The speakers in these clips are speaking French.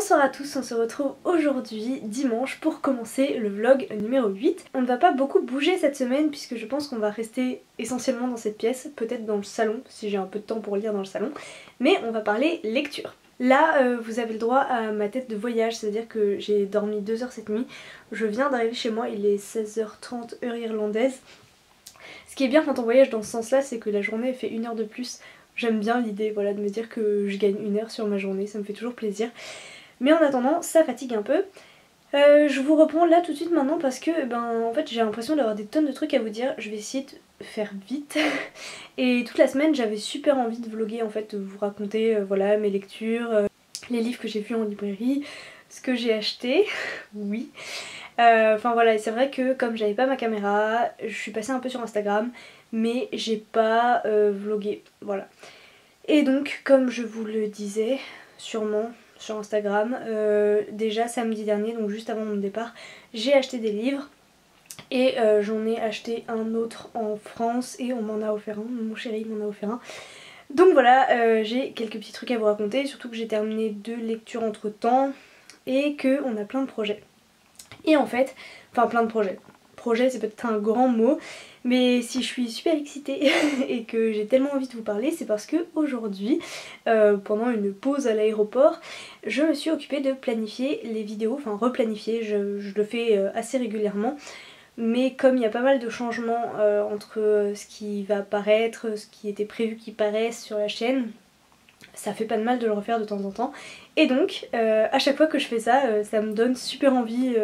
Bonsoir à tous, on se retrouve aujourd'hui dimanche pour commencer le vlog numéro 8. On ne va pas beaucoup bouger cette semaine puisque je pense qu'on va rester essentiellement dans cette pièce, peut-être dans le salon si j'ai un peu de temps pour lire dans le salon, mais on va parler lecture. Là vous avez le droit à ma tête de voyage, c'est-à-dire que j'ai dormi 2 heures cette nuit, je viens d'arriver chez moi, il est 16h30 heure irlandaise. Ce qui est bien quand on voyage dans ce sens là, c'est que la journée fait 1 heure de plus. J'aime bien l'idée voilà, de me dire que je gagne 1 heure sur ma journée, ça me fait toujours plaisir. Mais en attendant, ça fatigue un peu. Je vous reprends là tout de suite maintenant parce que en fait j'ai l'impression d'avoir des tonnes de trucs à vous dire. Je vais essayer de faire vite. Et toute la semaine j'avais super envie de vlogger en fait, de vous raconter voilà, mes lectures, les livres que j'ai vus en librairie, ce que j'ai acheté, oui. Enfin voilà, c'est vrai que comme j'avais pas ma caméra, je suis passée un peu sur Instagram, mais j'ai pas vlogué, voilà. Et donc comme je vous le disais, sûrement sur Instagram, déjà samedi dernier, donc juste avant mon départ, j'ai acheté des livres et j'en ai acheté un autre en France et on m'en a offert un, mon chéri m'en a offert un. Donc voilà, j'ai quelques petits trucs à vous raconter, surtout que j'ai terminé 2 lectures entre temps et qu'on a plein de projets. Et en fait, enfin plein de projets. Projet c'est peut-être un grand mot, mais si je suis super excitée et que j'ai tellement envie de vous parler, c'est parce que aujourd'hui, pendant une pause à l'aéroport, je me suis occupée de planifier les vidéos, enfin replanifier, je le fais assez régulièrement. Mais comme il y a pas mal de changements entre ce qui va apparaître, ce qui était prévu qu'il paraisse sur la chaîne, ça fait pas de mal de le refaire de temps en temps. Et donc à chaque fois que je fais ça, ça me donne super envie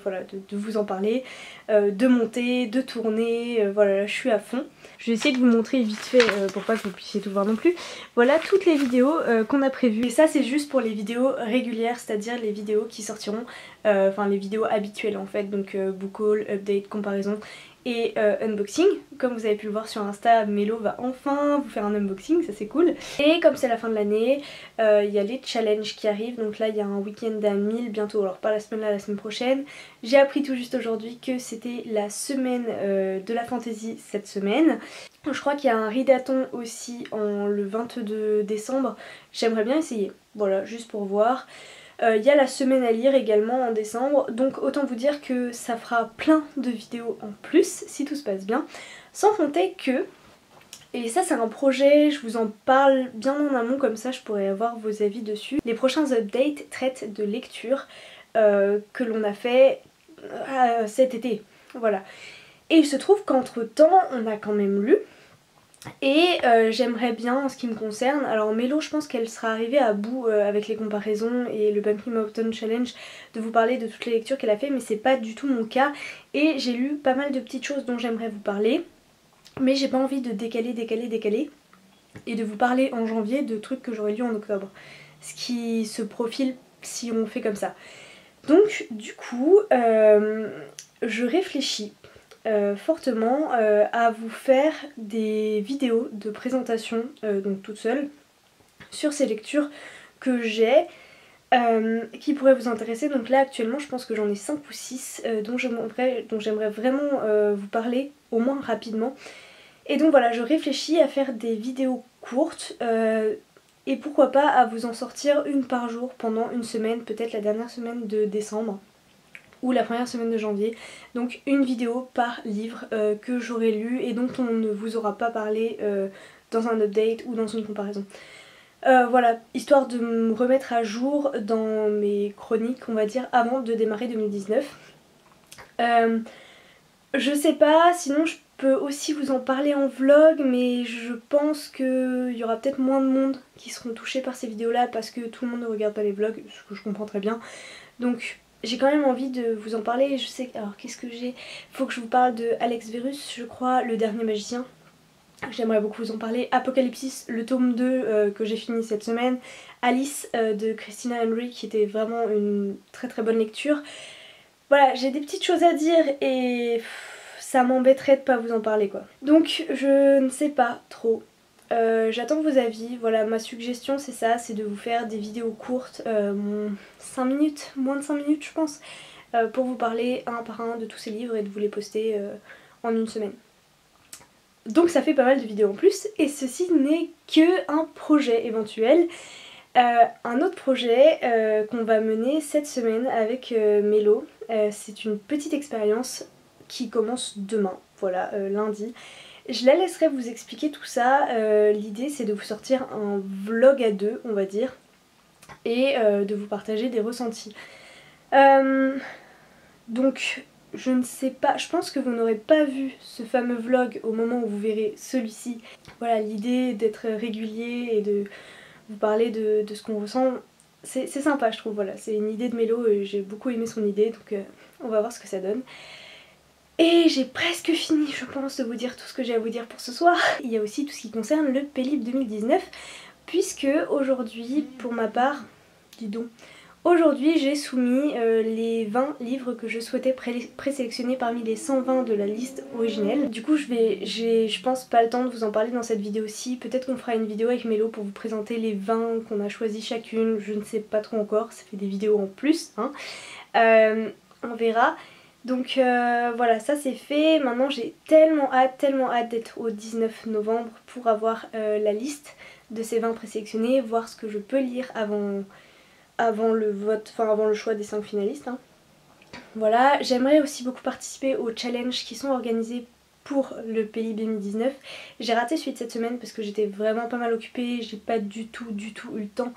voilà, de vous en parler, de monter, de tourner, voilà, là, je suis à fond. Je vais essayer de vous montrer vite fait pour pas que vous puissiez tout voir non plus. Voilà toutes les vidéos qu'on a prévues. Et ça c'est juste pour les vidéos régulières, c'est-à-dire les vidéos qui sortiront, enfin les vidéos habituelles en fait, donc book haul, update, comparaison et unboxing. Comme vous avez pu le voir sur Insta, Mélo va enfin vous faire un unboxing, ça c'est cool. Et comme c'est la fin de l'année, il y a les challenges qui arrivent, donc là il y a un week-end à 1000 bientôt, alors pas la semaine là, la semaine prochaine. J'ai appris tout juste aujourd'hui que c'était la semaine de la fantasy cette semaine. Je crois qu'il y a un readathon aussi le 22 décembre, j'aimerais bien essayer, voilà, juste pour voir. Il y a la semaine à lire également en décembre, donc autant vous dire que ça fera plein de vidéos en plus si tout se passe bien. Sans compter que, et ça c'est un projet, je vous en parle bien en amont comme ça je pourrais avoir vos avis dessus. Les prochains updates traitent de lecture que l'on a fait cet été, voilà. Et il se trouve qu'entre temps on a quand même lu. Et j'aimerais bien en ce qui me concerne, alors Mélo je pense qu'elle sera arrivée à bout avec les comparaisons et le Pumpkin Mountain Challenge de vous parler de toutes les lectures qu'elle a fait, mais c'est pas du tout mon cas et j'ai lu pas mal de petites choses dont j'aimerais vous parler, mais j'ai pas envie de décaler et de vous parler en janvier de trucs que j'aurais lu en octobre, ce qui se profile si on fait comme ça. Donc du coup je réfléchis fortement à vous faire des vidéos de présentation, donc toute seule, sur ces lectures que j'ai, qui pourraient vous intéresser. Donc là actuellement je pense que j'en ai 5 ou 6 dont j'aimerais vraiment vous parler au moins rapidement. Et donc voilà, je réfléchis à faire des vidéos courtes et pourquoi pas à vous en sortir une par jour pendant une semaine, peut-être la dernière semaine de décembre ou la première semaine de janvier, donc une vidéo par livre que j'aurai lu et dont on ne vous aura pas parlé dans un update ou dans une comparaison. Voilà, histoire de me remettre à jour dans mes chroniques, on va dire, avant de démarrer 2019. Je sais pas, sinon je peux aussi vous en parler en vlog, mais je pense qu'il y aura peut-être moins de monde qui seront touchés par ces vidéos là parce que tout le monde ne regarde pas les vlogs, ce que je comprends très bien. Donc j'ai quand même envie de vous en parler. Je sais, alors qu'est-ce que j'ai, faut que je vous parle de Alex Verus, je crois, Le Dernier Magicien. J'aimerais beaucoup vous en parler. Apocalypsis, le tome 2 que j'ai fini cette semaine. Alice de Christina Henry qui était vraiment une très très bonne lecture. Voilà, j'ai des petites choses à dire et ça m'embêterait de pas vous en parler quoi. Donc je ne sais pas trop. J'attends vos avis, voilà, ma suggestion c'est ça, c'est de vous faire des vidéos courtes, 5 minutes, moins de 5 minutes je pense, pour vous parler un par un de tous ces livres et de vous les poster en une semaine. Donc ça fait pas mal de vidéos en plus, et ceci n'est que un projet éventuel. Un autre projet qu'on va mener cette semaine avec Mélo, c'est une petite expérience qui commence demain, voilà, lundi. Je la laisserai vous expliquer tout ça. L'idée c'est de vous sortir un vlog à deux, on va dire, et de vous partager des ressentis. Donc je ne sais pas, je pense que vous n'aurez pas vu ce fameux vlog au moment où vous verrez celui-ci. Voilà, l'idée d'être régulier et de vous parler de ce qu'on ressent, c'est sympa je trouve, voilà, c'est une idée de Mélo et j'ai beaucoup aimé son idée, donc on va voir ce que ça donne. Et j'ai presque fini je pense de vous dire tout ce que j'ai à vous dire pour ce soir. Il y a aussi tout ce qui concerne le Pélib 2019, puisque aujourd'hui pour ma part, dis donc, aujourd'hui j'ai soumis les 20 livres que je souhaitais présélectionner parmi les 120 de la liste originelle. Du coup je pense pas le temps de vous en parler dans cette vidéo-ci. Peut-être qu'on fera une vidéo avec Mélo pour vous présenter les 20 qu'on a choisi chacune, je ne sais pas trop encore, ça fait des vidéos en plus, hein. On verra. Donc voilà, ça c'est fait. Maintenant j'ai tellement hâte d'être au 19 novembre pour avoir la liste de ces 20 présélectionnés, voir ce que je peux lire avant le vote, enfin avant le choix des 5 finalistes, hein. Voilà, j'aimerais aussi beaucoup participer aux challenges qui sont organisés pour le Pélib 2019. J'ai raté celui de cette semaine parce que j'étais vraiment pas mal occupée, j'ai pas du tout eu le temps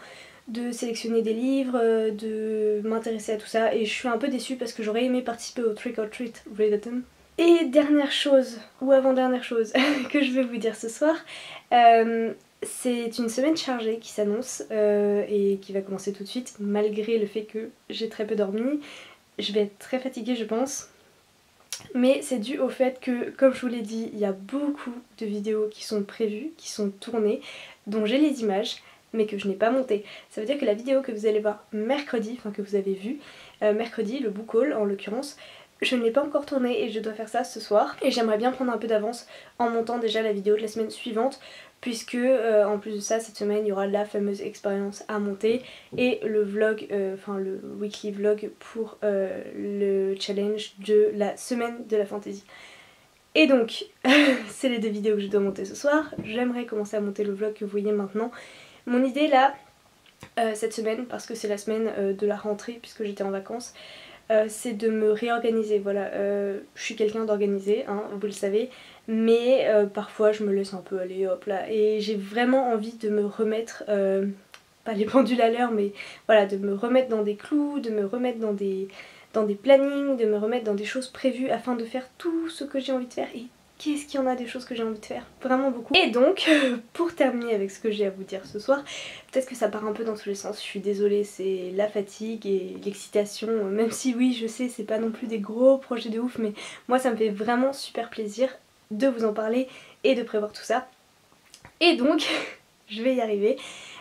de sélectionner des livres, de m'intéresser à tout ça, et je suis un peu déçue parce que j'aurais aimé participer au Trick or Treat Readathon. Et dernière chose, ou avant-dernière chose que je vais vous dire ce soir, c'est une semaine chargée qui s'annonce et qui va commencer tout de suite malgré le fait que j'ai très peu dormi. Je vais être très fatiguée je pense, mais c'est dû au fait que, comme je vous l'ai dit, il y a beaucoup de vidéos qui sont prévues, qui sont tournées, dont j'ai les images, mais que je n'ai pas monté. Ça veut dire que la vidéo que vous allez voir mercredi, enfin que vous avez vue, mercredi, le book haul en l'occurrence, je ne l'ai pas encore tournée et je dois faire ça ce soir. Et j'aimerais bien prendre un peu d'avance en montant déjà la vidéo de la semaine suivante, puisque en plus de ça, cette semaine il y aura la fameuse expérience à monter et le vlog, enfin le weekly vlog pour le challenge de la semaine de la fantasy. Et donc, c'est les deux vidéos que je dois monter ce soir. J'aimerais commencer à monter le vlog que vous voyez maintenant. Mon idée là, cette semaine, parce que c'est la semaine de la rentrée puisque j'étais en vacances, c'est de me réorganiser. Voilà, je suis quelqu'un d'organisé, hein, vous le savez, mais parfois je me laisse un peu aller, hop là, et j'ai vraiment envie de me remettre, pas les pendules à l'heure, mais voilà, de me remettre dans des clous, de me remettre dans des plannings, de me remettre dans des choses prévues afin de faire tout ce que j'ai envie de faire. Et qu'est-ce qu'il y en a des choses que j'ai envie de faire, vraiment beaucoup. Et donc, pour terminer avec ce que j'ai à vous dire ce soir, peut-être que ça part un peu dans tous les sens, je suis désolée, c'est la fatigue et l'excitation, même si oui je sais c'est pas non plus des gros projets de ouf, mais moi ça me fait vraiment super plaisir de vous en parler et de prévoir tout ça. Et donc, je vais y arriver.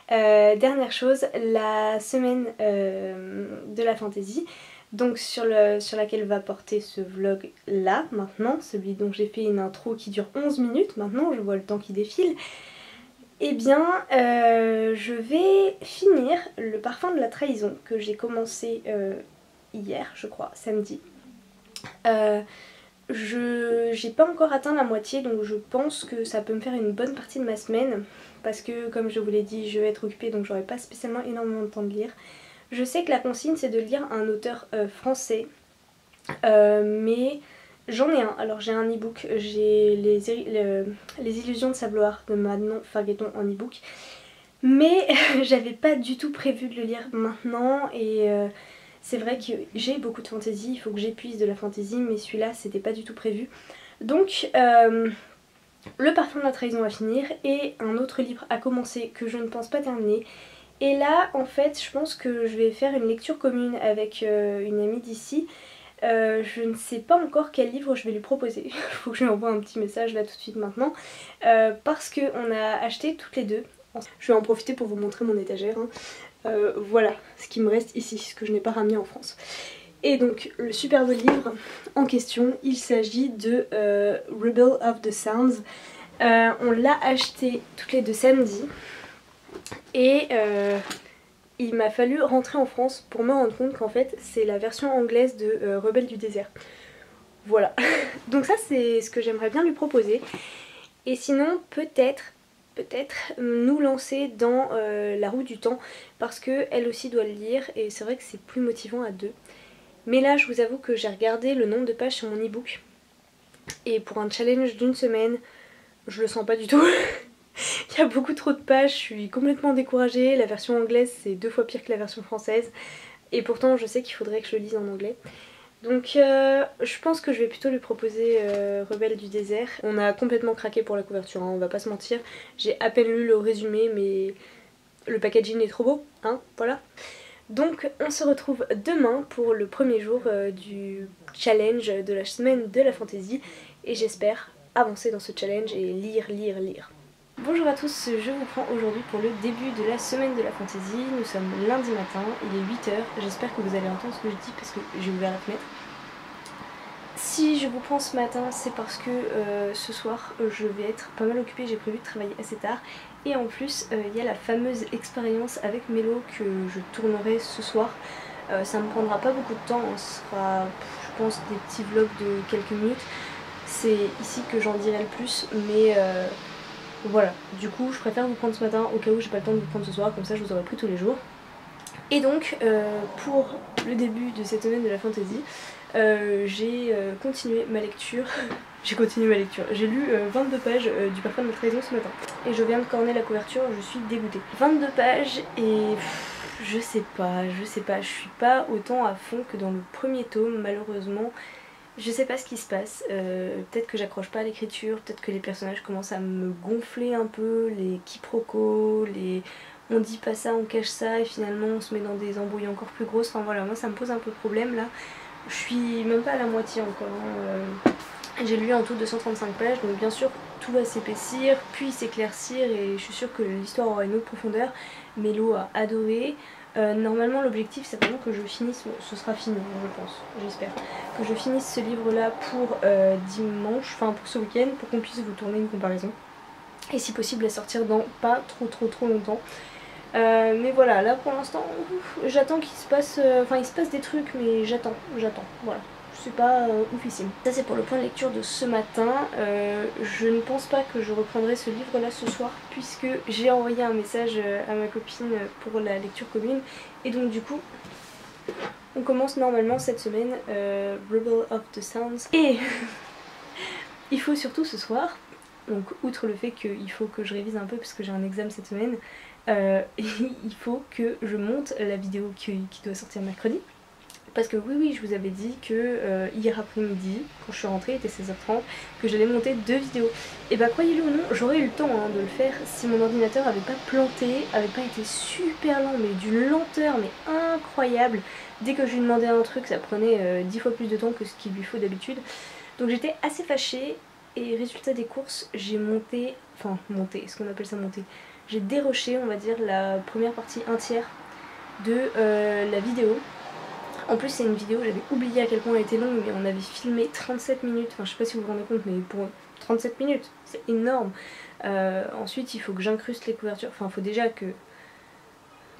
Dernière chose, la semaine de la fantasy, donc sur laquelle va porter ce vlog là maintenant, celui dont j'ai fait une intro qui dure 11 minutes maintenant, je vois le temps qui défile. Eh bien je vais finir le parfum de la trahison que j'ai commencé hier je crois, samedi. J'ai pas encore atteint la moitié, donc je pense que ça peut me faire une bonne partie de ma semaine, parce que comme je vous l'ai dit je vais être occupée donc j'aurai pas spécialement énormément de temps de lire. Je sais que la consigne c'est de lire un auteur français, mais j'en ai un. Alors j'ai un e-book, j'ai les illusions de Sabloir de Manon Fargueton en e-book, mais j'avais pas du tout prévu de le lire maintenant, et c'est vrai que j'ai beaucoup de fantaisie, il faut que j'épuise de la fantaisie, mais celui-là c'était pas du tout prévu. Donc le parfum de la trahison à finir et un autre livre à commencer que je ne pense pas terminer. Et là en fait je pense que je vais faire une lecture commune avec une amie d'ici. Je ne sais pas encore quel livre je vais lui proposer, il faut que je lui envoie un petit message là tout de suite maintenant, parce qu'on a acheté toutes les deux. Je vais en profiter pour vous montrer mon étagère, hein. Voilà ce qui me reste ici, ce que je n'ai pas ramené en France. Et donc le superbe livre en question, il s'agit de Rebel of the Sounds. On l'a acheté toutes les deux samedi et il m'a fallu rentrer en France pour me rendre compte qu'en fait c'est la version anglaise de Rebelle du désert. Voilà, donc ça c'est ce que j'aimerais bien lui proposer. Et sinon peut-être peut-être nous lancer dans la roue du temps parce qu'elle aussi doit le lire et c'est vrai que c'est plus motivant à deux. Mais là je vous avoue que j'ai regardé le nombre de pages sur mon e-book et pour un challenge d'une semaine je le sens pas du tout. Il y a beaucoup trop de pages, je suis complètement découragée, la version anglaise c'est 2 fois pire que la version française et pourtant je sais qu'il faudrait que je le lise en anglais. Donc je pense que je vais plutôt lui proposer Rebelle du désert. On a complètement craqué pour la couverture, hein, on va pas se mentir. J'ai à peine lu le résumé mais le packaging est trop beau, hein, voilà. Donc on se retrouve demain pour le premier jour du challenge de la semaine de la fantaisie et j'espère avancer dans ce challenge et lire. Bonjour à tous, je vous prends aujourd'hui pour le début de la semaine de la fantaisie. Nous sommes lundi matin, il est 8 h, j'espère que vous allez entendre ce que je dis parce que j'ai ouvert la fenêtre. Si je vous prends ce matin, c'est parce que ce soir je vais être pas mal occupée, j'ai prévu de travailler assez tard. Et en plus, il y a la fameuse expérience avec Mélo que je tournerai ce soir. Ça me prendra pas beaucoup de temps, ce sera je pense des petits vlogs de quelques minutes. C'est ici que j'en dirai le plus, mais voilà. Du coup, je préfère vous prendre ce matin au cas où j'ai pas le temps de vous prendre ce soir, comme ça je vous aurai pris tous les jours. Et donc, pour le début de cette semaine de la fantaisie, j'ai continué ma lecture. J'ai lu 22 pages du Parfum de la trahison ce matin. Et je viens de corner la couverture, je suis dégoûtée. 22 pages et je sais pas, je suis pas autant à fond que dans le premier tome malheureusement. Je sais pas ce qui se passe, peut-être que j'accroche pas à l'écriture, peut-être que les personnages commencent à me gonfler un peu, les quiproquos, les on dit pas ça, on cache ça et finalement on se met dans des embrouilles encore plus grosses. Enfin voilà, moi ça me pose un peu de problème là. Je suis même pas à la moitié encore. Hein. J'ai lu en tout 235 pages, donc bien sûr tout va s'épaissir, puis s'éclaircir et je suis sûre que l'histoire aura une autre profondeur. Mélo a adoré. Normalement l'objectif c'est vraiment que je finisse, ce sera fini je pense, j'espère, que je finisse ce livre là pour dimanche, enfin pour ce week-end, pour qu'on puisse vous tourner une comparaison. Et si possible la sortir dans pas trop longtemps. Mais voilà, là pour l'instant j'attends qu'il se passe, il se passe des trucs mais j'attends, voilà. C'est pas oufissime. Ça c'est pour le point de lecture de ce matin. Je ne pense pas que je reprendrai ce livre là ce soir puisque j'ai envoyé un message à ma copine pour la lecture commune et donc du coup on commence normalement cette semaine Rebel of the Sounds et il faut surtout ce soir, donc outre le fait qu'il faut que je révise un peu parce que j'ai un examen cette semaine, il faut que je monte la vidéo qui doit sortir mercredi. Parce que oui je vous avais dit que hier après-midi, quand je suis rentrée, il était 16 h 30, que j'allais monter 2 vidéos. Et bah croyez-le ou non, j'aurais eu le temps de le faire si mon ordinateur avait pas planté, avait pas été super lent, mais d'une lenteur mais incroyable. Dès que je lui demandais un truc, ça prenait 10 fois plus de temps que ce qu'il lui faut d'habitude. Donc j'étais assez fâchée et résultat des courses, j'ai monté, est-ce qu'on appelle ça monter? J'ai déroché, on va dire, la première partie, un tiers de la vidéo. En plus c'est une vidéo, j'avais oublié à quel point elle était longue, mais on avait filmé 37 minutes, enfin je sais pas si vous vous rendez compte, mais pour 37 minutes, c'est énorme. Ensuite il faut que j'incruste les couvertures, enfin il faut déjà que...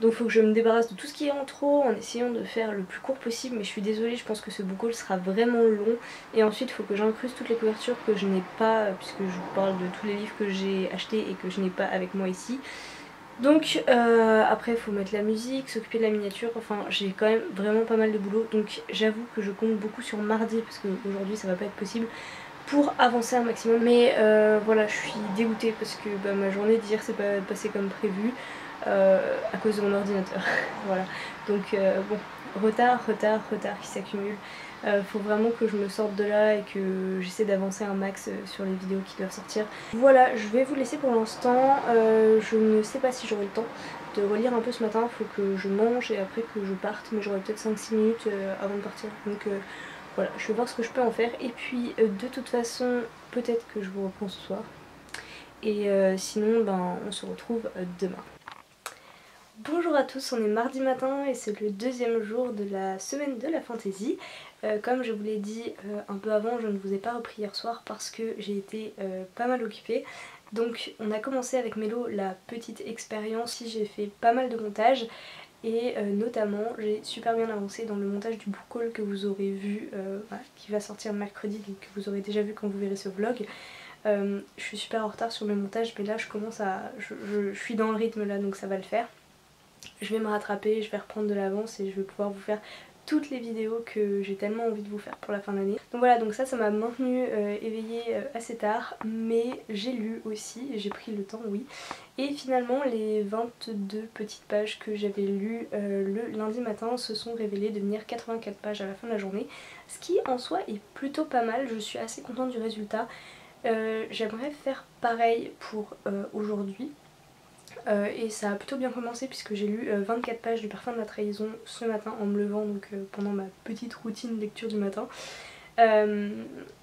Donc il faut que je me débarrasse de tout ce qui est en trop en essayant de faire le plus court possible, mais je suis désolée, je pense que ce book haul sera vraiment long. Et ensuite il faut que j'incruste toutes les couvertures que je n'ai pas, puisque je vous parle de tous les livres que j'ai achetés et que je n'ai pas avec moi ici. Donc après il faut mettre la musique, s'occuper de la miniature, enfin j'ai quand même vraiment pas mal de boulot. Donc j'avoue que je compte beaucoup sur mardi, parce qu'aujourd'hui ça va pas être possible, pour avancer un maximum. Mais voilà, je suis dégoûtée parce que ma journée d'hier s'est pas passée comme prévu. À cause de mon ordinateur. Voilà, donc bon, retard qui s'accumule. Faut vraiment que je me sorte de là et que j'essaie d'avancer un max sur les vidéos qui doivent sortir. Voilà, je vais vous laisser pour l'instant. Je ne sais pas si j'aurai le temps de relire un peu ce matin, faut que je mange et après que je parte, mais j'aurai peut-être 5-6 minutes avant de partir. Donc voilà, je vais voir ce que je peux en faire et puis de toute façon peut-être que je vous reprends ce soir. Et sinon on se retrouve demain. Bonjour à tous, on est mardi matin et c'est le deuxième jour de la semaine de la fantaisie. Comme je vous l'ai dit un peu avant, je ne vous ai pas repris hier soir parce que j'ai été pas mal occupée. Donc on a commencé avec Mélo la petite expérience, j'ai fait pas mal de montage et notamment j'ai super bien avancé dans le montage du book haul que vous aurez vu, voilà, qui va sortir mercredi, donc que vous aurez déjà vu quand vous verrez ce vlog. Je suis super en retard sur mes montages mais là je commence à... je suis dans le rythme là donc ça va le faire. Je vais me rattraper, je vais reprendre de l'avance et je vais pouvoir vous faire toutes les vidéos que j'ai tellement envie de vous faire pour la fin d'année. Donc voilà, donc ça m'a maintenue éveillée assez tard, mais j'ai lu aussi, j'ai pris le temps, oui. Et finalement les 22 petites pages que j'avais lues le lundi matin se sont révélées devenir 84 pages à la fin de la journée, ce qui en soi est plutôt pas mal, je suis assez contente du résultat. J'aimerais faire pareil pour aujourd'hui. Et ça a plutôt bien commencé puisque j'ai lu 24 pages du Parfum de la Trahison ce matin en me levant, donc pendant ma petite routine lecture du matin.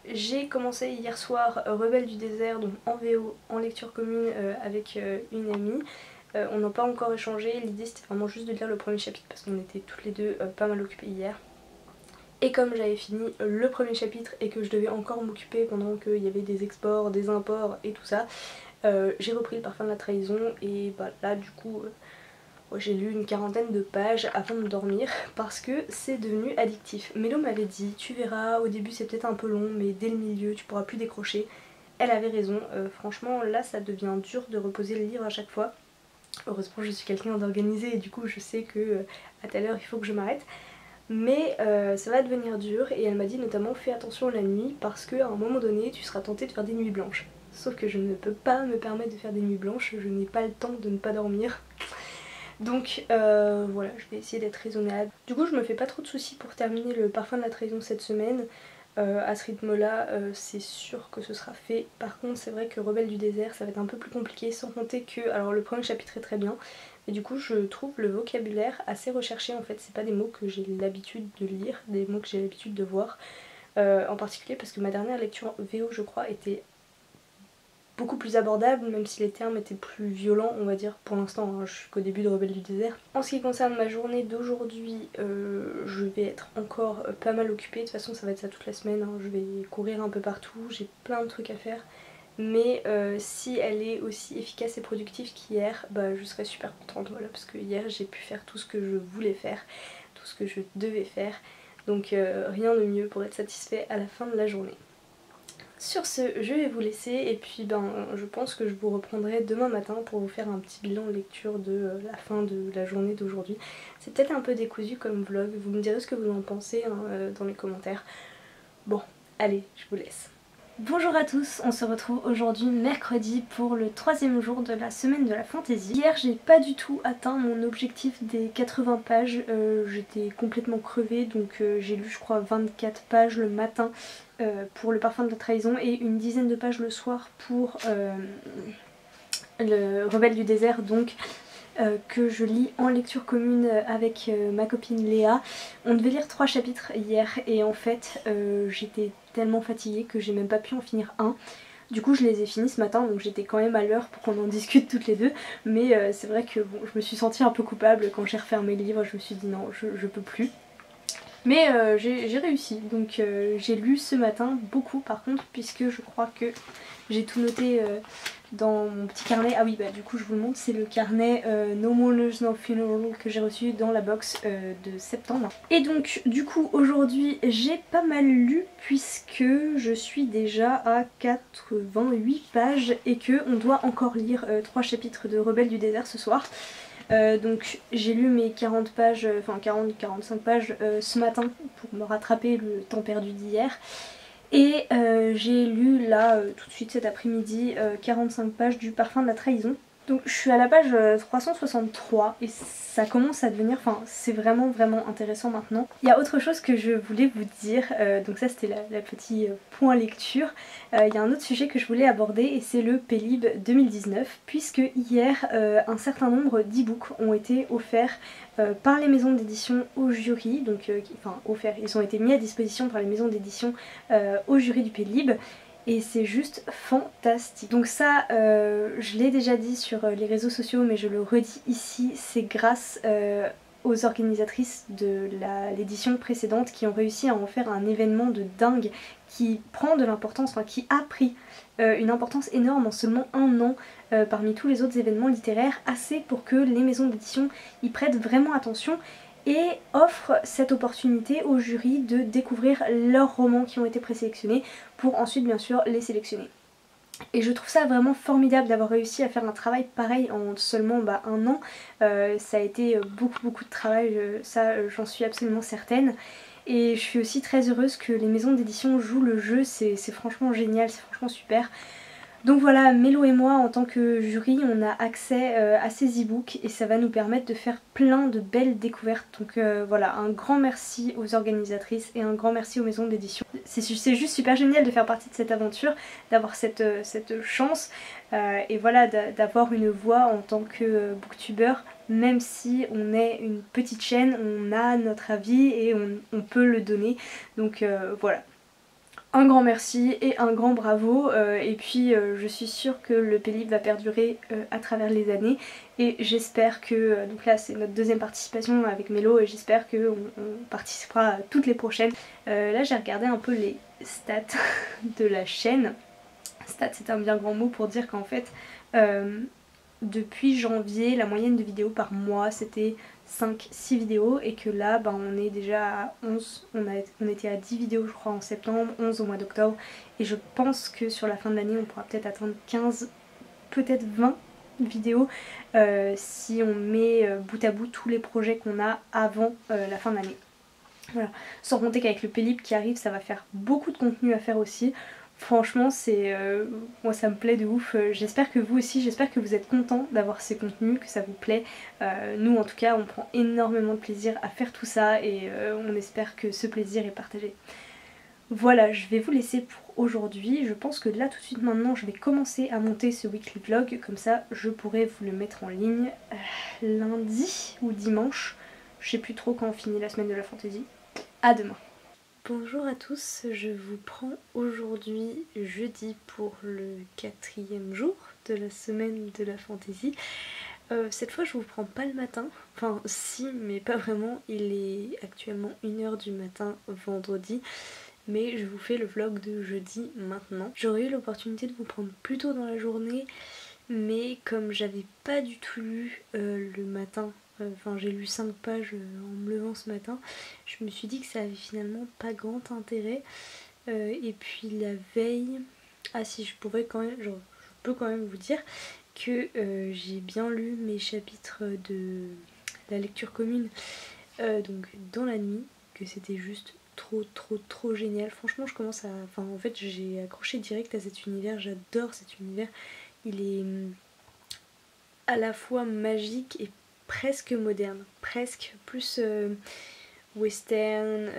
J'ai commencé hier soir Rebelle du désert, donc en VO, en lecture commune avec une amie. On n'a pas encore échangé, l'idée c'était vraiment juste de lire le premier chapitre parce qu'on était toutes les deux pas mal occupées hier. Et comme j'avais fini le premier chapitre et que je devais encore m'occuper pendant qu'il y avait des exports, des imports et tout ça, j'ai repris le Parfum de la Trahison et bah, là du coup j'ai lu une quarantaine de pages avant de dormir parce que c'est devenu addictif. Mélo m'avait dit tu verras, au début c'est peut-être un peu long mais dès le milieu tu pourras plus décrocher. Elle avait raison, franchement là ça devient dur de reposer le livre à chaque fois. Heureusement je suis quelqu'un d'organisé et du coup je sais que à telle heure il faut que je m'arrête. Mais ça va devenir dur et elle m'a dit notamment fais attention la nuit parce qu'à un moment donné tu seras tentée de faire des nuits blanches. Sauf que je ne peux pas me permettre de faire des nuits blanches, je n'ai pas le temps de ne pas dormir. Donc voilà, je vais essayer d'être raisonnable. Du coup je me fais pas trop de soucis pour terminer le Parfum de la Trahison cette semaine. À ce rythme là c'est sûr que ce sera fait. Par contre c'est vrai que Rebelle du désert ça va être un peu plus compliqué, sans compter que, alors le premier chapitre est très bien, mais du coup je trouve le vocabulaire assez recherché en fait, c'est pas des mots que j'ai l'habitude de lire, des mots que j'ai l'habitude de voir. En particulier parce que ma dernière lecture VO je crois était beaucoup plus abordable, même si les termes étaient plus violents on va dire pour l'instant, hein, je suis qu'au début de Rebelle du désert. En ce qui concerne ma journée d'aujourd'hui, je vais être encore pas mal occupée, de toute façon ça va être ça toute la semaine, hein. Je vais courir un peu partout, j'ai plein de trucs à faire. Mais si elle est aussi efficace et productive qu'hier, bah je serai super contente, voilà, parce que hier j'ai pu faire tout ce que je voulais faire, tout ce que je devais faire. Donc rien de mieux pour être satisfait à la fin de la journée. Sur ce, je vais vous laisser et puis je pense que je vous reprendrai demain matin pour vous faire un petit bilan lecture de la fin de la journée d'aujourd'hui. C'est peut-être un peu décousu comme vlog, vous me direz ce que vous en pensez hein, dans les commentaires. Bon, allez, je vous laisse. Bonjour à tous, on se retrouve aujourd'hui mercredi pour le 3e jour de la semaine de la fantaisie. Hier j'ai pas du tout atteint mon objectif des 80 pages, j'étais complètement crevée donc j'ai lu je crois 24 pages le matin pour le Parfum de la Trahison et une dizaine de pages le soir pour le Rebelle du désert, donc que je lis en lecture commune avec ma copine Léa. On devait lire 3 chapitres hier et en fait j'étais tellement fatiguée que j'ai même pas pu en finir un. Du coup je les ai finis ce matin donc j'étais quand même à l'heure pour qu'on en discute toutes les deux, mais c'est vrai que bon, je me suis sentie un peu coupable quand j'ai refermé le livre, je me suis dit non je peux plus. Mais j'ai réussi, donc j'ai lu ce matin beaucoup par contre puisque je crois que j'ai tout noté dans mon petit carnet. Ah oui bah du coup je vous le montre, c'est le carnet No Mourners No Funeral que j'ai reçu dans la box de septembre. Et donc du coup aujourd'hui j'ai pas mal lu puisque je suis déjà à 88 pages et que on doit encore lire 3 chapitres de Rebelle du désert ce soir. Donc j'ai lu mes 40 pages, enfin 40-45 pages ce matin pour me rattraper le temps perdu d'hier. Et j'ai lu là tout de suite cet après-midi 45 pages du Parfum de la Trahison. Donc je suis à la page 363 et ça commence à devenir, enfin c'est vraiment intéressant maintenant. Il y a autre chose que je voulais vous dire, donc ça c'était la petite point lecture. Il y a un autre sujet que je voulais aborder et c'est le Pélib 2019 puisque hier un certain nombre d'e-books ont été offerts par les maisons d'édition au jury, donc enfin offerts, ils ont été mis à disposition par les maisons d'édition au jury du Pélib. Et c'est juste fantastique. Donc ça, je l'ai déjà dit sur les réseaux sociaux, mais je le redis ici, c'est grâce aux organisatrices de l'édition précédente qui ont réussi à en faire un événement de dingue qui prend de l'importance, enfin qui a pris une importance énorme en seulement un an parmi tous les autres événements littéraires, assez pour que les maisons d'édition y prêtent vraiment attention et offre cette opportunité au jury de découvrir leurs romans qui ont été présélectionnés pour ensuite bien sûr les sélectionner. Et je trouve ça vraiment formidable d'avoir réussi à faire un travail pareil en seulement un an. Ça a été beaucoup de travail, ça j'en suis absolument certaine. Et je suis aussi très heureuse que les maisons d'édition jouent le jeu, c'est franchement génial, c'est franchement super. Donc voilà, Mélo et moi en tant que jury, on a accès à ces e-books et ça va nous permettre de faire plein de belles découvertes. Donc voilà, un grand merci aux organisatrices et un grand merci aux maisons d'édition. C'est juste super génial de faire partie de cette aventure, d'avoir cette chance et voilà, d'avoir une voix en tant que booktubeur. Même si on est une petite chaîne, on a notre avis et on peut le donner. Donc voilà. Un grand merci et un grand bravo et puis je suis sûre que le Pélib va perdurer à travers les années et j'espère que, donc là c'est notre deuxième participation avec Mélo et j'espère qu'on participera à toutes les prochaines. Là j'ai regardé un peu les stats de la chaîne. Stats c'est un bien grand mot pour dire qu'en fait depuis janvier la moyenne de vidéos par mois c'était 5-6 vidéos et que là on est déjà à 11, on était à 10 vidéos je crois en septembre, 11 au mois d'octobre et je pense que sur la fin de l'année on pourra peut-être atteindre 15, peut-être 20 vidéos si on met bout à bout tous les projets qu'on a avant la fin de l'année. Voilà. Sans compter qu'avec le Pélib qui arrive ça va faire beaucoup de contenu à faire aussi. Franchement moi ça me plaît de ouf, j'espère que vous aussi, j'espère que vous êtes contents d'avoir ces contenus, que ça vous plaît. Nous en tout cas on prend énormément de plaisir à faire tout ça et on espère que ce plaisir est partagé. Voilà, je vais vous laisser pour aujourd'hui, je pense que là tout de suite maintenant je vais commencer à monter ce weekly vlog, comme ça je pourrai vous le mettre en ligne lundi ou dimanche, je sais plus trop quand on finit la semaine de la fantaisie. À demain. Bonjour à tous, je vous prends aujourd'hui jeudi pour le 4e jour de la semaine de la fantaisie. Cette fois je vous prends pas le matin, enfin si mais pas vraiment, il est actuellement 1h du matin vendredi. Mais je vous fais le vlog de jeudi maintenant. J'aurais eu l'opportunité de vous prendre plus tôt dans la journée, mais comme j'avais pas du tout lu le matin, enfin j'ai lu 5 pages en me levant ce matin, je me suis dit que ça avait finalement pas grand intérêt. Et puis la veille, ah si je pourrais quand même, genre, je peux quand même vous dire que j'ai bien lu mes chapitres de la lecture commune donc dans la nuit, que c'était juste trop génial. Franchement je commence à... Enfin en fait j'ai accroché direct à cet univers, j'adore cet univers. Il est à la fois magique et presque moderne, presque plus western,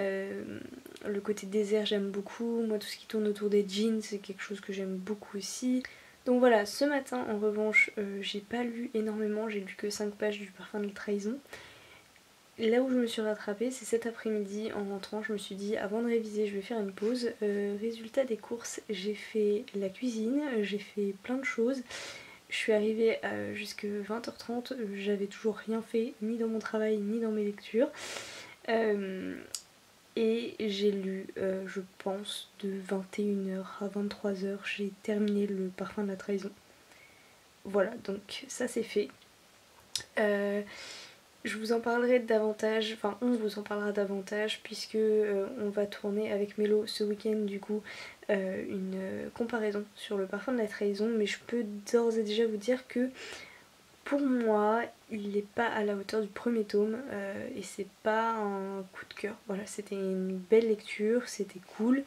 le côté désert j'aime beaucoup, moi tout ce qui tourne autour des jeans c'est quelque chose que j'aime beaucoup aussi. Donc voilà, ce matin en revanche j'ai pas lu énormément, j'ai lu que 5 pages du Parfum de la Trahison. Là où je me suis rattrapée, c'est cet après-midi en rentrant, je me suis dit avant de réviser je vais faire une pause. Résultat des courses, j'ai fait la cuisine, j'ai fait plein de choses. Je suis arrivée jusqu'à 20h30, j'avais toujours rien fait, ni dans mon travail, ni dans mes lectures. Et j'ai lu, je pense, de 21h à 23h, j'ai terminé le Parfum de la Trahison. Voilà, donc ça c'est fait. Je vous en parlerai davantage, enfin on vous en parlera davantage puisque on va tourner avec Mélo ce week-end du coup une comparaison sur le Parfum de la Trahison, mais je peux d'ores et déjà vous dire que pour moi il n'est pas à la hauteur du premier tome et c'est pas un coup de cœur. Voilà, c'était une belle lecture, c'était cool.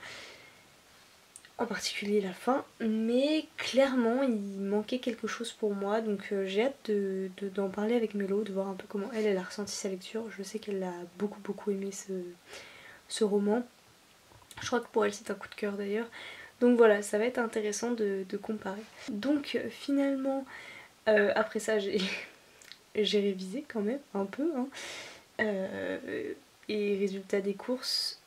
En particulier la fin, mais clairement il manquait quelque chose pour moi, donc j'ai hâte d'en parler avec Mélo, de voir un peu comment elle a ressenti sa lecture. Je sais qu'elle a beaucoup aimé ce roman, je crois que pour elle c'est un coup de cœur d'ailleurs, donc voilà, ça va être intéressant de comparer. Donc finalement après ça j'ai révisé quand même un peu hein. Et résultat des courses,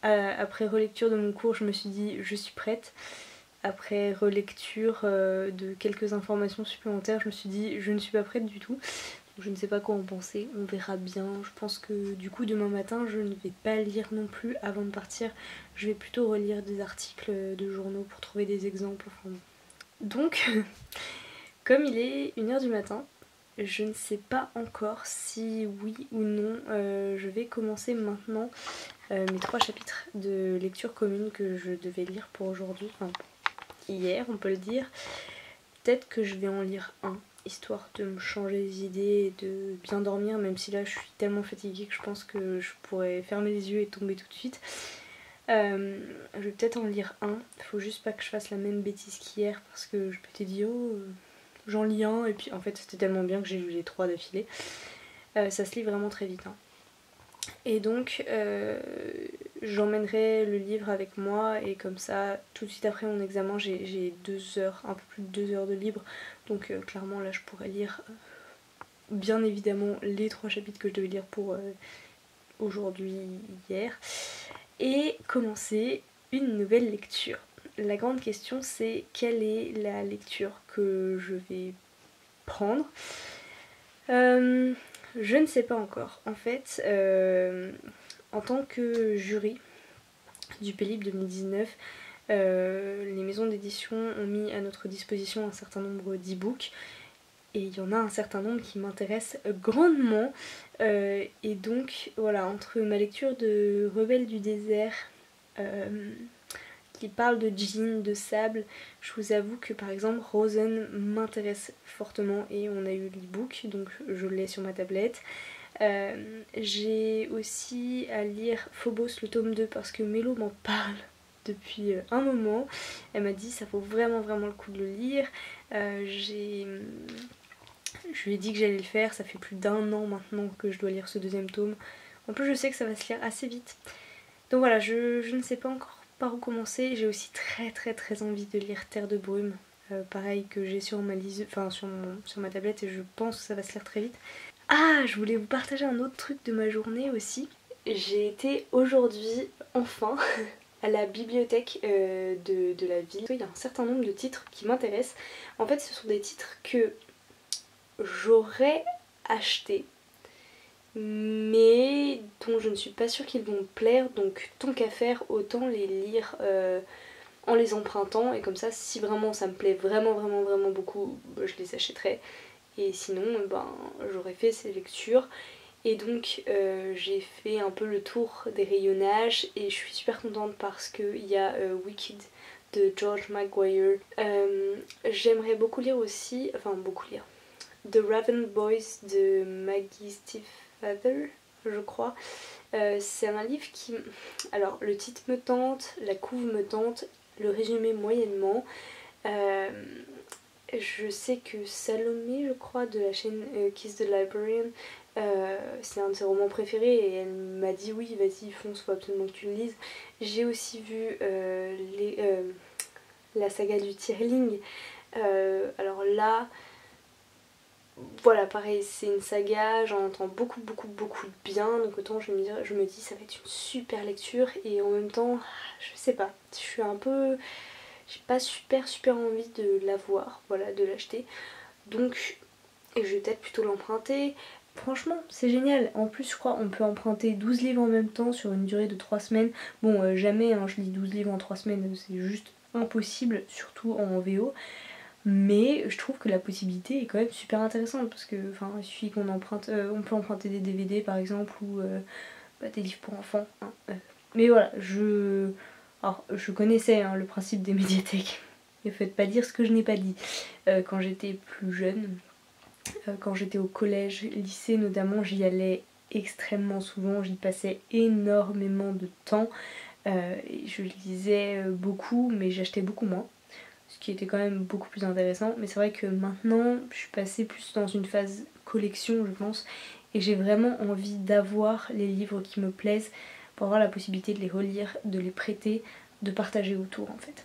après relecture de mon cours, je me suis dit je suis prête. Après relecture de quelques informations supplémentaires, je me suis dit je ne suis pas prête du tout. Je ne sais pas quoi en penser, on verra bien. Je pense que du coup demain matin je ne vais pas lire non plus avant de partir. Je vais plutôt relire des articles de journaux pour trouver des exemples. Enfin, donc comme il est 1h du matin, je ne sais pas encore si oui ou non je vais commencer maintenant mes 3 chapitres de lecture commune que je devais lire pour aujourd'hui, enfin hier, on peut le dire. Peut-être que je vais en lire un, histoire de me changer les idées et de bien dormir, même si là je suis tellement fatiguée que je pense que je pourrais fermer les yeux et tomber tout de suite. Je vais peut-être en lire un, faut juste pas que je fasse la même bêtise qu'hier parce que je m'étais dit j'en lis un et puis en fait c'était tellement bien que j'ai lu les 3 d'affilée. Ça se lit vraiment très vite. Hein. Et donc j'emmènerai le livre avec moi et comme ça tout de suite après mon examen j'ai 2 heures, un peu plus de 2 heures de libre. Donc clairement là je pourrais lire bien évidemment les 3 chapitres que je devais lire pour aujourd'hui, hier. Et commencer une nouvelle lecture. La grande question c'est quelle est la lecture que je vais prendre. Je ne sais pas encore. En fait, en tant que jury du Pélib 2019, les maisons d'édition ont mis à notre disposition un certain nombre d'e-books et il y en a un certain nombre qui m'intéressent grandement. Et donc voilà, entre ma lecture de Rebelles du désert qui parle de jeans, de sable, je vous avoue que par exemple Rosen m'intéresse fortement et on a eu l'e-book donc je l'ai sur ma tablette. J'ai aussi à lire Phobos le tome 2 parce que Mélo m'en parle depuis un moment. Elle m'a dit ça vaut vraiment le coup de le lire. Je lui ai dit que j'allais le faire, ça fait plus d'1 an maintenant que je dois lire ce 2e tome. En plus je sais que ça va se lire assez vite. Donc voilà, je ne sais pas encore par où commencer. J'ai aussi très envie de lire Terre de brume. Pareil que j'ai sur ma sur ma tablette et je pense que ça va se lire très vite. Ah, je voulais vous partager un autre truc de ma journée aussi. J'ai été aujourd'hui, enfin, à la bibliothèque de la ville. Il y a un certain nombre de titres qui m'intéressent. En fait, ce sont des titres que j'aurais achetés, mais dont je ne suis pas sûre qu'ils vont me plaire. Donc, tant qu'à faire, autant les lire en les empruntant. Et comme ça, si vraiment ça me plaît vraiment beaucoup, je les achèterai. Et sinon, j'aurais fait ces lectures. Et donc j'ai fait un peu le tour des rayonnages et je suis super contente parce qu'il y a Wicked de George Maguire. J'aimerais beaucoup lire aussi, The Raven Boys de Maggie Stiefvater, je crois. C'est un livre qui... Alors le titre me tente, la couve me tente, le résumé moyennement. Je sais que Salomé, je crois, de la chaîne Kiss the Librarian, c'est un de ses romans préférés et elle m'a dit oui, vas-y, fonce, faut absolument que tu le lises. J'ai aussi vu la saga du Tierling. Alors là, voilà, pareil, c'est une saga, j'en entends beaucoup de bien, donc autant je me dis ça va être une super lecture et en même temps, je sais pas, je suis un peu... J'ai pas super envie de l'avoir, voilà, de l'acheter. Donc, et je vais peut-être plutôt l'emprunter. Franchement, c'est génial. En plus, je crois on peut emprunter 12 livres en même temps sur une durée de 3 semaines. Bon, jamais hein, je lis 12 livres en 3 semaines, c'est juste impossible, surtout en VO. Mais je trouve que la possibilité est quand même super intéressante parce que, il suffit qu'on emprunte, on peut emprunter des DVD par exemple ou des livres pour enfants. Hein. Mais voilà, Alors, je connaissais hein, le principe des médiathèques. Ne faites pas dire ce que je n'ai pas dit. Quand j'étais plus jeune, quand j'étais au collège, lycée notamment, j'y allais extrêmement souvent. J'y passais énormément de temps. Je lisais beaucoup, mais j'achetais beaucoup moins. Ce qui était quand même beaucoup plus intéressant. Mais c'est vrai que maintenant, je suis passée plus dans une phase collection, je pense. Et j'ai vraiment envie d'avoir les livres qui me plaisent pour avoir la possibilité de les relire, de les prêter, de partager autour en fait.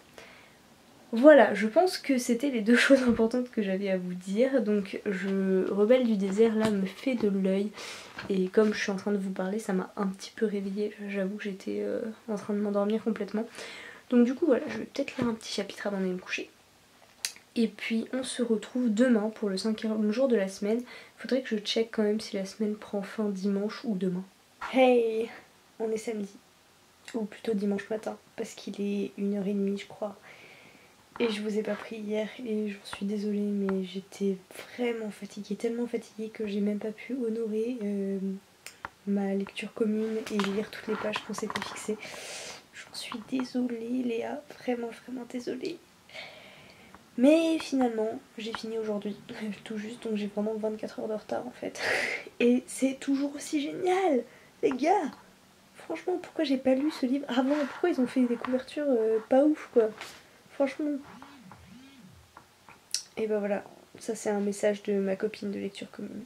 Voilà, je pense que c'était les 2 choses importantes que j'avais à vous dire. Donc Rebelle du désert là me fait de l'œil et comme je suis en train de vous parler ça m'a un petit peu réveillée. J'avoue que j'étais en train de m'endormir complètement. Donc du coup voilà, je vais peut-être lire un petit chapitre avant d'aller me coucher. Et puis on se retrouve demain pour le 5e jour de la semaine. Faudrait que je check quand même si la semaine prend fin dimanche ou demain. Hey, on est samedi. Ou plutôt dimanche matin, parce qu'il est 1h30 je crois. Et je vous ai pas pris hier et j'en suis désolée mais j'étais vraiment fatiguée, tellement fatiguée que j'ai même pas pu honorer ma lecture commune et lire toutes les pages qu'on s'était fixées. J'en suis désolée Léa, vraiment désolée. Mais finalement j'ai fini aujourd'hui, tout juste, donc j'ai vraiment 24 heures de retard en fait. Et c'est toujours aussi génial les gars. Franchement, pourquoi j'ai pas lu ce livre avant? Pourquoi ils ont fait des couvertures pas ouf quoi? Franchement. Et bah voilà, ça c'est un message de ma copine de lecture commune.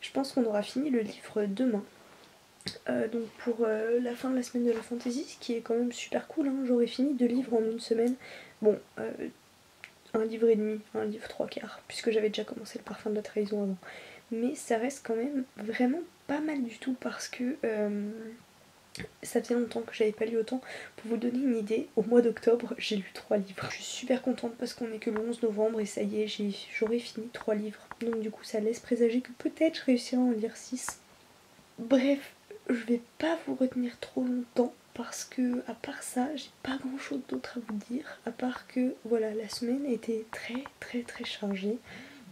Je pense qu'on aura fini le livre demain. Donc pour la fin de la semaine de la fantasy, ce qui est quand même super cool, hein. J'aurais fini 2 livres en une semaine. Bon, un livre et demi, un livre 3/4, puisque j'avais déjà commencé le parfum de la trahison avant. Mais ça reste quand même vraiment pas mal du tout parce que ça faisait longtemps que j'avais pas lu autant. Pour vous donner une idée, au mois d'octobre, j'ai lu 3 livres. Je suis super contente parce qu'on est que le 11 novembre et ça y est, j'aurais fini 3 livres. Donc du coup, ça laisse présager que peut-être je réussirai à en lire 6. Bref, je vais pas vous retenir trop longtemps parce que, à part ça, j'ai pas grand chose d'autre à vous dire. À part que, voilà, la semaine était très chargée.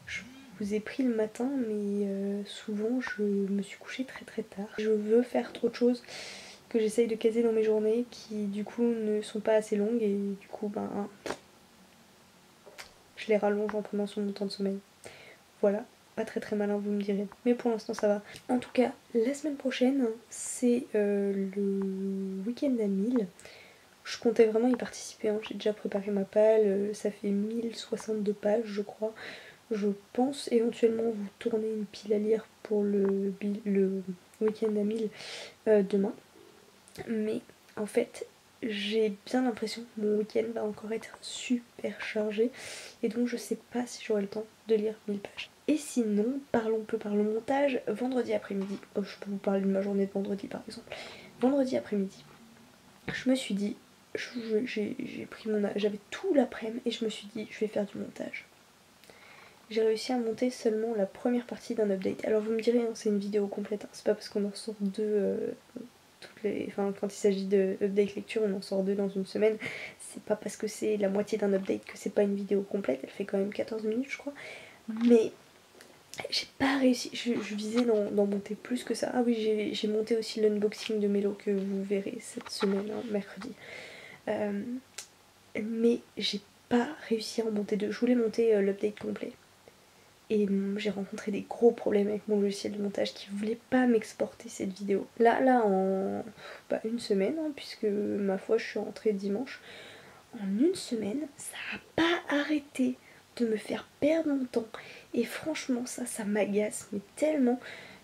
Je vous ai pris le matin, mais souvent je me suis couchée très tard. Je veux faire trop de choses que j'essaye de caser dans mes journées qui du coup ne sont pas assez longues et du coup ben je les rallonge en prenant sur mon temps de sommeil. Voilà, pas très malin vous me direz, mais pour l'instant ça va. En tout cas, la semaine prochaine c'est le week-end à 1000. Je comptais vraiment y participer, hein. J'ai déjà préparé ma palle, ça fait 1062 pages je crois. Je pense éventuellement vous tourner une pile à lire pour le week-end à 1000 demain. Mais en fait, j'ai bien l'impression que mon week-end va encore être super chargé. Et donc je sais pas si j'aurai le temps de lire 1000 pages. Et sinon, parlons montage, vendredi après-midi. Oh, je peux vous parler de ma journée de vendredi par exemple. Vendredi après-midi, je me suis dit, j'avais tout l'après-midi et je me suis dit, je vais faire du montage. J'ai réussi à monter seulement la première partie d'un update. Alors vous me direz, hein, c'est une vidéo complète, hein. C'est pas parce qu'on en sort deux, quand il s'agit de update lecture, on en sort 2 dans une semaine. C'est pas parce que c'est la moitié d'un update que c'est pas une vidéo complète, elle fait quand même 14 minutes je crois. Mais j'ai pas réussi, je visais d'en monter plus que ça. Ah oui, j'ai monté aussi l'unboxing de Mélo que vous verrez cette semaine, hein, mercredi. Mais j'ai pas réussi à en monter 2. Je voulais monter l'update complet. Et j'ai rencontré des gros problèmes avec mon logiciel de montage qui voulait pas m'exporter cette vidéo. Là en une semaine, hein, puisque ma foi je suis rentrée dimanche, en une semaine, ça a pas arrêté de me faire perdre mon temps. Et franchement ça m'agace, mais tellement.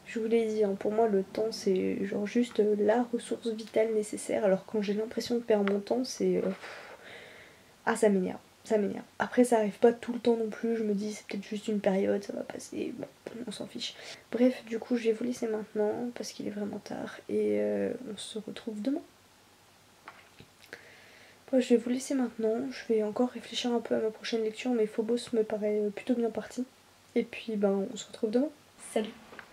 Je vous l'ai dit, hein, pour moi le temps c'est genre juste la ressource vitale nécessaire. Alors quand j'ai l'impression de perdre mon temps, c'est... Ah ça m'énerve. Ça m'énerve. Après ça arrive pas tout le temps non plus, je me dis c'est peut-être juste une période, ça va passer, bon, on s'en fiche. Bref, du coup je vais vous laisser maintenant parce qu'il est vraiment tard et on se retrouve demain. Bon, je vais vous laisser maintenant, je vais encore réfléchir un peu à ma prochaine lecture, mais Phobos me paraît plutôt bien parti. Et puis ben on se retrouve demain. Salut,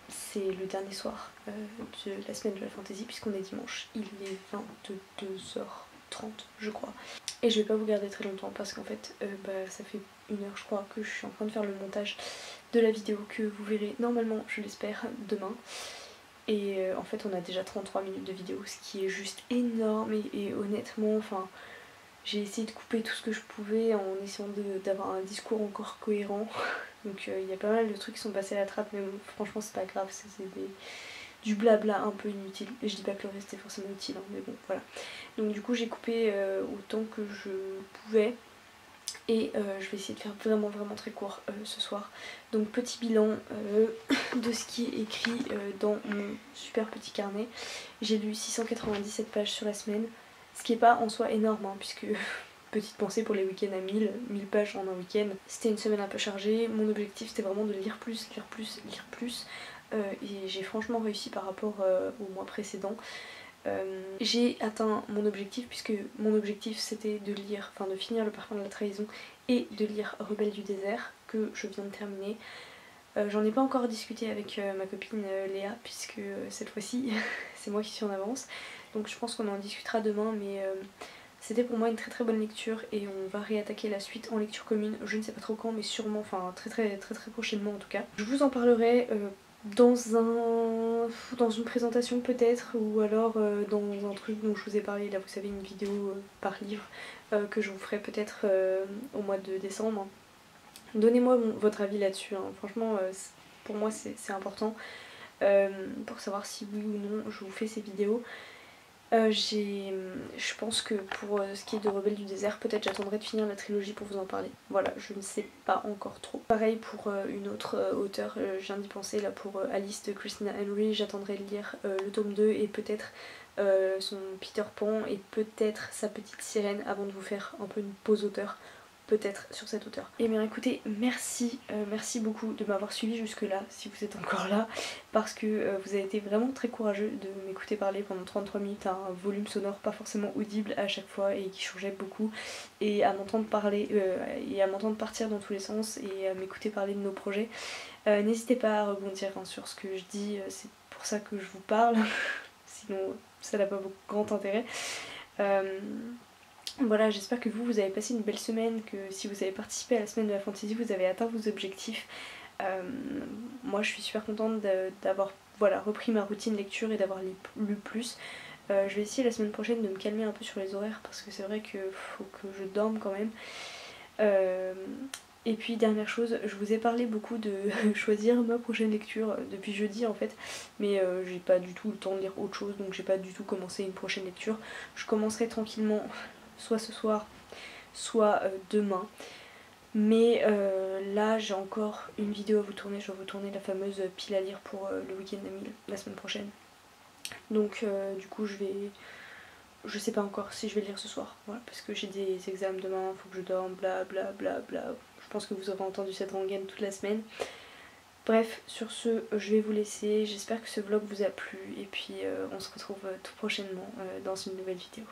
c'est le dernier soir de la semaine de la fantasy puisqu'on est dimanche, il est 22h30 je crois. Et je vais pas vous garder très longtemps parce qu'en fait ça fait 1 heure je crois que je suis en train de faire le montage de la vidéo que vous verrez normalement, je l'espère, demain. Et en fait on a déjà 33 minutes de vidéo, ce qui est juste énorme et honnêtement, enfin j'ai essayé de couper tout ce que je pouvais en essayant d'avoir un discours encore cohérent. Donc il y a pas mal de trucs qui sont passés à la trappe, mais bon, franchement c'est pas grave, c'est du blabla un peu inutile. Et je dis pas que le reste est forcément utile, hein, mais bon voilà. Donc du coup j'ai coupé autant que je pouvais. Et je vais essayer de faire vraiment très court ce soir. Donc petit bilan de ce qui est écrit dans mon super petit carnet. J'ai lu 697 pages sur la semaine, ce qui est pas en soi énorme, hein, puisque petite pensée pour les week-ends à 1000 pages en un week-end. C'était une semaine un peu chargée, mon objectif c'était vraiment de lire plus. Et j'ai franchement réussi par rapport au mois précédent. J'ai atteint mon objectif puisque mon objectif c'était de lire, de finir le parfum de la trahison et de lire Rebelle du désert que je viens de terminer. J'en ai pas encore discuté avec ma copine Léa puisque cette fois-ci c'est moi qui suis en avance, donc je pense qu'on en discutera demain, mais c'était pour moi une très bonne lecture et on va réattaquer la suite en lecture commune, je ne sais pas trop quand mais sûrement, très prochainement en tout cas. Je vous en parlerai dans une présentation peut-être, ou alors dans un truc dont je vous ai parlé, là vous savez, une vidéo par livre que je vous ferai peut-être au mois de décembre. Donnez-moi votre avis là-dessus, hein. Franchement pour moi c'est important pour savoir si oui ou non je vous fais ces vidéos. Je pense que pour ce qui est de Rebelles du désert, peut-être j'attendrai de finir la trilogie pour vous en parler. Voilà, je ne sais pas encore trop. Pareil pour une autre auteure, je viens d'y penser là, pour Alice de Christina Henry, j'attendrai de lire le tome 2 et peut-être son Peter Pan et peut-être sa petite sirène avant de vous faire un peu une pause auteur. Peut-être sur cet auteur. Et bien écoutez, merci beaucoup de m'avoir suivi jusque là, si vous êtes encore là, parce que vous avez été vraiment très courageux de m'écouter parler pendant 33 minutes à un volume sonore pas forcément audible à chaque fois et qui changeait beaucoup, et à m'entendre parler et à m'entendre partir dans tous les sens et à m'écouter parler de nos projets. N'hésitez pas à rebondir hein, sur ce que je dis, c'est pour ça que je vous parle, sinon ça n'a pas beaucoup grand intérêt. Voilà, j'espère que vous avez passé une belle semaine, que si vous avez participé à la semaine de la fantasy, vous avez atteint vos objectifs. Moi je suis super contente d'avoir repris ma routine lecture et d'avoir lu plus. Je vais essayer la semaine prochaine de me calmer un peu sur les horaires parce que c'est vrai qu'il faut que je dorme quand même. Et puis dernière chose, je vous ai parlé beaucoup de choisir ma prochaine lecture depuis jeudi en fait, mais j'ai pas du tout le temps de lire autre chose, donc j'ai pas du tout commencé une prochaine lecture. Je commencerai tranquillement soit ce soir, soit demain. Mais là j'ai encore une vidéo à vous tourner, je dois vous tourner la fameuse pile à lire pour le week-end d'Amile la semaine prochaine. Donc du coup je sais pas encore si je vais lire ce soir, voilà, parce que j'ai des examens demain, faut que je dorme, bla bla bla bla. Je pense que vous aurez entendu cette rengaine toute la semaine. Bref, sur ce, je vais vous laisser, j'espère que ce vlog vous a plu et puis on se retrouve tout prochainement dans une nouvelle vidéo.